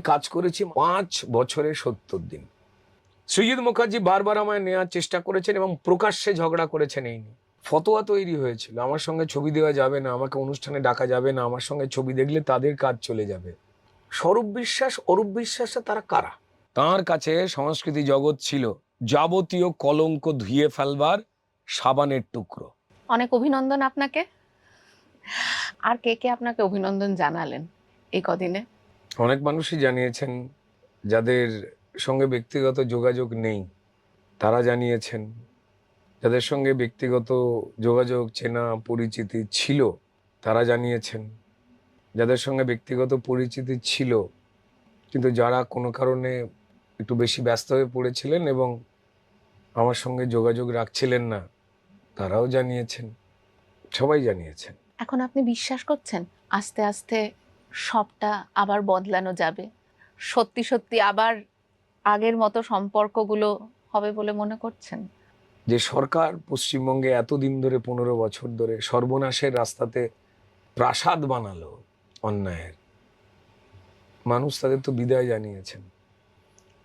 কাজ করেছি 5 বছরে 70 দিন। সৈয়দ মুখার্জি বারবার আমায় নেওয়ার চেষ্টা করেছেন এবং প্রকাশ্যে ঝগড়া করেছেন এই নিয়ে। ফতোয়া তৈরি হয়েছিল, আমার সঙ্গে ছবি দেওয়া যাবে না, আমাকে অনুষ্ঠানে ডাকা যাবে না, আমার সঙ্গে ছবি দেখলে তাদের কাজ চলে যাবে। স্বরূপ বিশ্বাস, অরূপ বিশ্বাসে তারা কারা? তার কাছে সংস্কৃতি জগৎ ছিল যাবতীয় কলঙ্ক ধুয়ে ফেলবার সাবানের টুকরো। অনেক অভিনন্দন আপনাকে। আর কে কে আপনাকে অভিনন্দন জানালেন এই কদিনে? অনেক মানুষই জানিয়েছেন, যাদের সঙ্গে ব্যক্তিগত যোগাযোগ নেই তারা জানিয়েছেন, যাদের সঙ্গে ব্যক্তিগত যোগাযোগ চেনা পরিচিতি ছিল তারা জানিয়েছেন, যাদের সঙ্গে ব্যক্তিগত পরিচিতি ছিল কিন্তু যারা কোনো কারণে একটু বেশি ব্যস্ত হয়ে পড়েছিলেন এবং আমার সঙ্গে যোগাযোগ রাখছিলেন না তারাও জানিয়েছেন, সবাই জানিয়েছেন। এখন আপনি বিশ্বাস করছেন আস্তে আস্তে সবটা আবার বদলানো যাবে, সত্যি সত্যি আবার আগের মতো সম্পর্কগুলো হবে বলে মনে করছেন? যে সরকার পশ্চিমবঙ্গে এতদিন ধরে 15 বছর ধরে সর্বনাশের রাস্তাতে প্রাসাদ বানালো অন্যায়ের, মানুষ তাদের তো বিদায় জানিয়েছেন।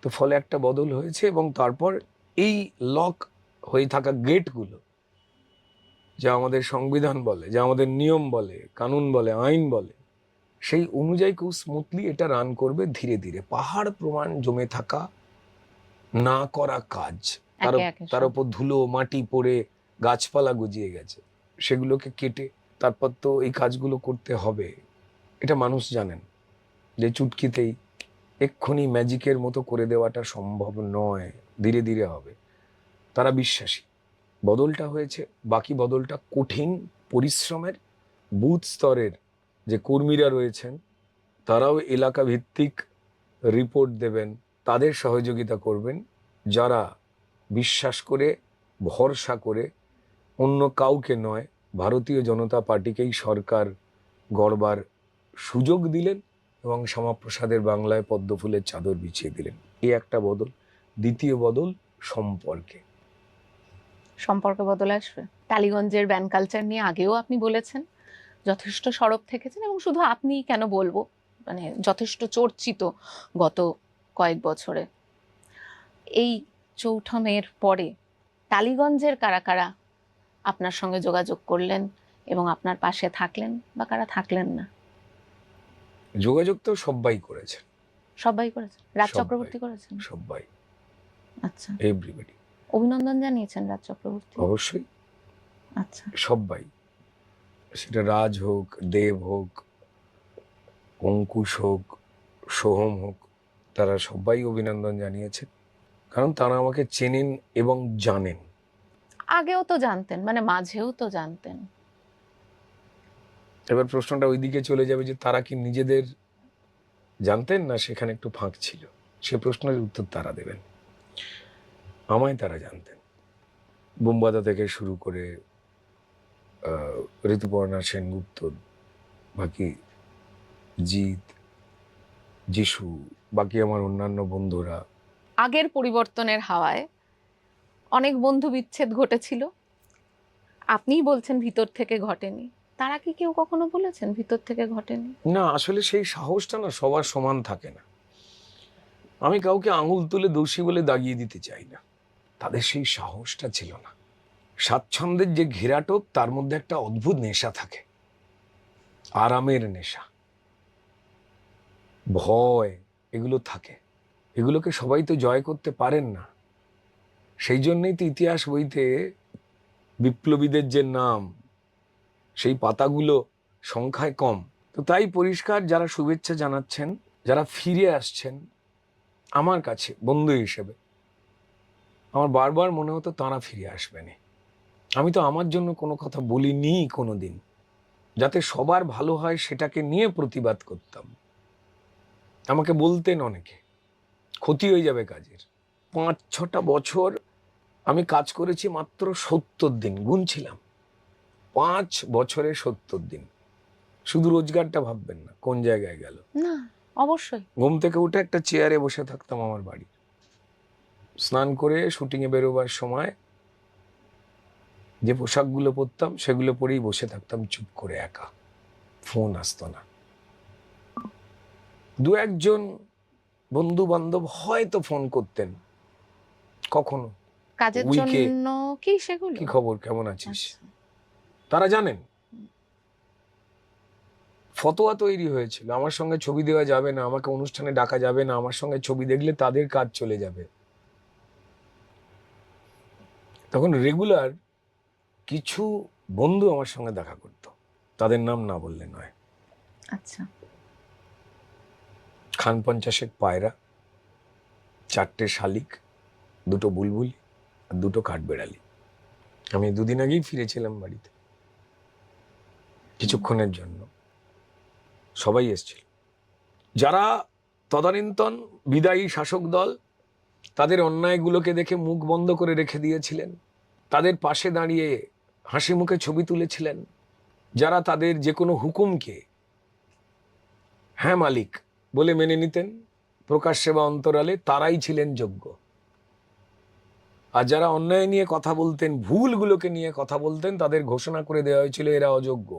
তো ফলে একটা বদল হয়েছে এবং তারপর এই লক হয়ে থাকা গেটগুলো, যা আমাদের সংবিধান বলে, যা আমাদের নিয়ম বলে, কানুন বলে, আইন বলে, সেই অনুযায়ী খুব স্মুথলি এটা রান করবে ধীরে ধীরে। পাহাড় প্রমাণ জমে থাকা না করা কাজ, তার উপর ধুলো মাটি পড়ে গাছপালা গজিয়ে গেছে, সেগুলোকে কেটে তারপর তো এই কাজগুলো করতে হবে। এটা মানুষ জানেন যে চুটকিতেই এক্ষুনি ম্যাজিকের মতো করে দেওয়াটা সম্ভব নয়, ধীরে ধীরে হবে। তারা বিশ্বাসী বদলটা হয়েছে, বাকি বদলটা কঠিন পরিশ্রমের। বুথ স্তরের যে কর্মীরা রয়েছেন তারাও এলাকা ভিত্তিক রিপোর্ট দেবেন, তাদের সহযোগিতা করবেন, যারা বিশ্বাস করে ভরসা করে অন্য কাউকে নয় ভারতীয় জনতা পার্টিকেই সরকার গড়বার সুযোগ দিলেন এবং শ্যামাপ্রসাদের বাংলায় পদ্মফুলের চাদর বিছিয়ে দিলেন। এই একটা বদল। দ্বিতীয় বদল সম্পর্কে বদল আসবে। টালিগঞ্জের ব্যান কালচার নিয়ে আগেও আপনি বলেছেন, যথেষ্ট সরব থেকেছেন এবং শুধু আপনি কেন বলবো, মানে যথেষ্ট চর্চিত গত কয়েক বছরে। এই 4 মের পরে টালিগঞ্জের কারা কারা আপনার সঙ্গে যোগাযোগ করলেন এবং আপনার পাশে থাকলেন বা কারা থাকলেন না? যোগাযোগ তো সবাই করেছেন। সবাই করেছেন? রাজ চক্রবর্তী করেছেন? সবাই, আচ্ছা। এভরিবডি। অভিনন্দন জানিয়েছেন রাজ চক্রবর্তী? অবশ্যই। আচ্ছা। সবাই, সেটা রাজ হোক, দেব হোক, অঙ্কুশ হোক, সোহম হোক, তারা সবাই অভিনন্দন জানিয়েছেন, কারণ তারা আমাকে চেনেন এবং জানেন। আগেও তো জানতেন, মানে মাঝেও তো জানতেন। এবার প্রশ্নটা ওইদিকে চলে যাবে যে তারা কি নিজেদের জানতেন না সেখানে একটু ফাঁক ছিল, সে প্রশ্নের উত্তর তারা দেবেন। আমায় তারা জানতেন, বোমবাদা থেকে শুরু করে ঋতুপর্ণা সেনগুপ্ত, বাকি জিৎ, যিশু, বাকি আমার অন্যান্য বন্ধুরা। আগের পরিবর্তনের হাওয়ায় অনেক বন্ধু বিচ্ছেদ ঘটেছিল, আপনিই বলছেন ভিতর থেকে ঘটেনি। তারা কি কেউ কখনো বলেছেন ভিতর থেকে ঘটেনি? না, আসলে সেই সাহসটা না সবার সমান থাকে না। আমি কাউকে আঙুল তুলে দোষী বলে দাগিয়ে দিতে চাই না, তাদের সেই সাহসটা ছিল না। স্বাচ্ছন্দ্যের যে ঘেরাটোপ, তার মধ্যে একটা অদ্ভুত নেশা থাকে, আরামের নেশা, ভয়, এগুলো থাকে। এগুলোকে সবাই তো জয় করতে পারেন না। সেই জন্যই তো ইতিহাস বইতে বিপ্লবীদের যে নাম, সেই পাতাগুলো সংখ্যায় কম। তো তাই পরিষ্কার, যারা শুভেচ্ছা জানাচ্ছেন, যারা ফিরে আসছেন আমার কাছে বন্ধু হিসেবে, আমার বারবার মনে হতো তারা ফিরে আসবেনি। আমি তো আমার জন্য কোনো কথা বলিনি কোনোদিন, যাতে সবার ভালো হয় সেটাকে নিয়ে প্রতিবাদ করতাম। আমাকে বলতেন অনেকে, ক্ষতি হয়ে যাবে কাজের। 5-6টা বছর আমি কাজ করেছি মাত্র 70 দিন, গুনছিলাম 5 বছরে 70 দিন। শুধু রোজগারটা ভাববেন না কোন জায়গায় গেল। না, অবশ্যই। ঘুম থেকে উঠে একটা চেয়ারে বসে থাকতাম আমার বাড়ি, স্নান করে শুটিংয়ে বেরোবার সময় যে পোশাকগুলো পরতাম সেগুলো পরেই বসে থাকতাম চুপ করে একা, ফোন আসতো না। 2-1 জন বন্ধু বান্ধব হয়তো ফোন করতেন কখনো, কাজের উইকে জন্য কি সেগুলো? কি খবর, কেমন আছিস, আচ্ছা। তারা জানেন। ফতোয়া তৈরি হয়েছিল, আমার সঙ্গে ছবি দেওয়া যাবে না, আমাকে অনুষ্ঠানে ডাকা যাবে না, আমার সঙ্গে ছবি দেখলে তাদের কাজ চলে যাবে। তখন রেগুলার কিছু বন্ধু আমার সঙ্গে দেখা করতো, তাদের নাম না বললে নয়। আচ্ছা। খান 50 পায়রা, 4টে শালিক, 2টো বুলবুলি আর 2টো কাঠবেড়ালি। আমি 2 দিন আগেই ফিরেছিলাম বাড়িতে কিছুক্ষণের জন্য। সবাই এসেছিল, যারা তদানীন্তন বিদায়ী শাসক দল তাদের অন্যায়গুলোকে দেখে মুখ বন্ধ করে রেখে দিয়েছিলেন, তাদের পাশে দাঁড়িয়ে হাসি মুখে ছবি তুলেছিলেন, যারা তাদের যে কোনো হুকুমকে হ্যাঁ মালিক বলে মেনে নিতেন প্রকাশ্যে বা অন্তরালে, তারাই ছিলেন যোগ্য। আর যারা অন্যায় নিয়ে কথা বলতেন, ভুলগুলোকে নিয়ে কথা বলতেন, তাদের ঘোষণা করে দেওয়া হয়েছিল এরা অযোগ্য।